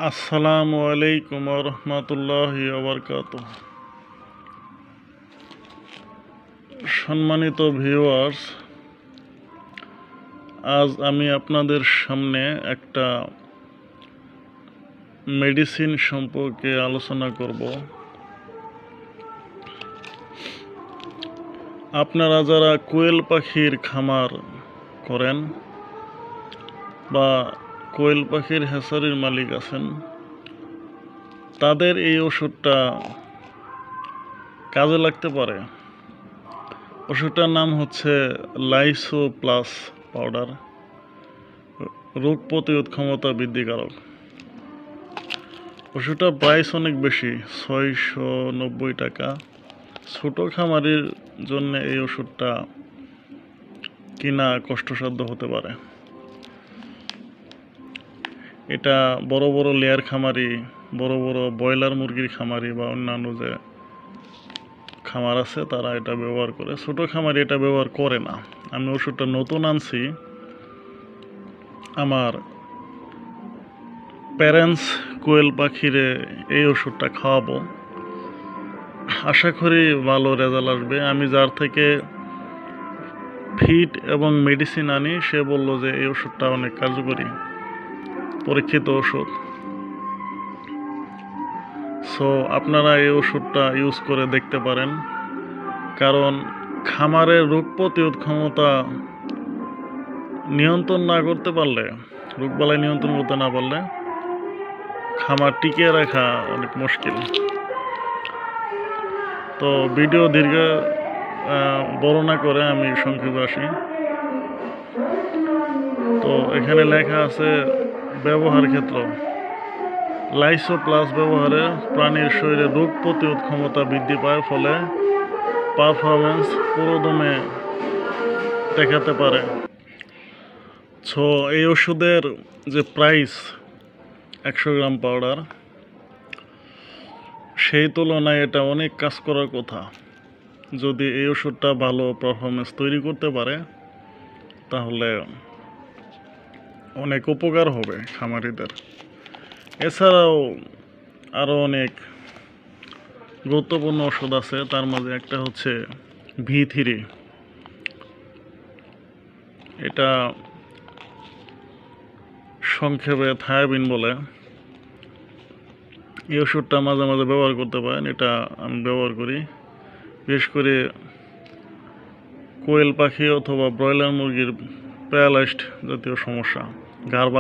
আসসালামু আলাইকুম রহমতুল্লাহি ওয়াবারাকাতুহু। সম্মানিত ভিউয়ার্স, আজ আমি আপনাদের সামনে একটা মেডিসিন সম্পর্কে আলোচনা করব। আপনারা যারা কোয়েল পাখির খামার করেন বা কোয়েল পাখির হ্যাচারির মালিক আছেন, তাদের এই ওষুধটা কাজে লাগতে পারে। ওষুধটার নাম হচ্ছে লাইসো প্লাস পাউডার, রোগ প্রতিরোধ ক্ষমতা বৃদ্ধিকারক। ওষুধটার প্রাইস অনেক বেশি, 690 টাকা। ছোটো খামারির জন্য এই ওষুধটা কিনা কষ্টসাধ্য হতে পারে। এটা বড় বড় লেয়ার খামারি, বড় বড় ব্রয়লার মুরগির খামারি বা অন্যান্য যে খামার আছে তারা এটা ব্যবহার করে। ছোটো খামারি এটা ব্যবহার করে না। আমি ওষুধটা নতুন আনছি, আমার প্যারেন্টস কোয়েল পাখিরে এই ওষুধটা খাওয়াবো। আশা করি ভালো রেজাল্ট আসবে। আমি যার থেকে ফিড এবং মেডিসিন আনি সে বলল যে এই ওষুধটা অনেক কার্যকরী, পরীক্ষিত ওষুধ। সো আপনারা এই ওষুধটা ইউজ করে দেখতে পারেন, কারণ খামারের রোগ প্রতিরোধ ক্ষমতা নিয়ন্ত্রণ না করতে পারলে, রোগবালাই নিয়ন্ত্রণ করতে না পারলে খামার টিকিয়ে রাখা অনেক মুশকিল। তো ভিডিও দীর্ঘ বড় না করে আমি সংক্ষেপে আসি। তো এখানে লেখা আছে ব্যবহার ক্ষেত্র। লাইসো প্লাস ব্যবহারে প্রাণীর শরীরে রোগ প্রতিরোধ ক্ষমতা বৃদ্ধি পায়, ফলে পারফরমেন্স পুরোদমে দেখাতে পারে। সো এই ওষুধের যে প্রাইস 100 গ্রাম পাউডার, সেই তুলনায় এটা অনেক কাজ করার কথা। যদি এই ওষুধটা ভালো পারফরমেন্স তৈরি করতে পারে তাহলে অনেক উপকার হবে খামারিদের। এছাড়াও আরও অনেক গুরুত্বপূর্ণ ওষুধ আছে, তার মাঝে একটা হচ্ছে V3। এটা সংক্ষেপে থায়াবিন বলে। এই ওষুধটা মাঝে মাঝে ব্যবহার করতে পারেন, এটা আমি ব্যবহার করি। বিশেষ করে কোয়েল পাখি অথবা ব্রয়লার মুরগির প্যারালাইজড জাতীয় সমস্যা, ঘাড়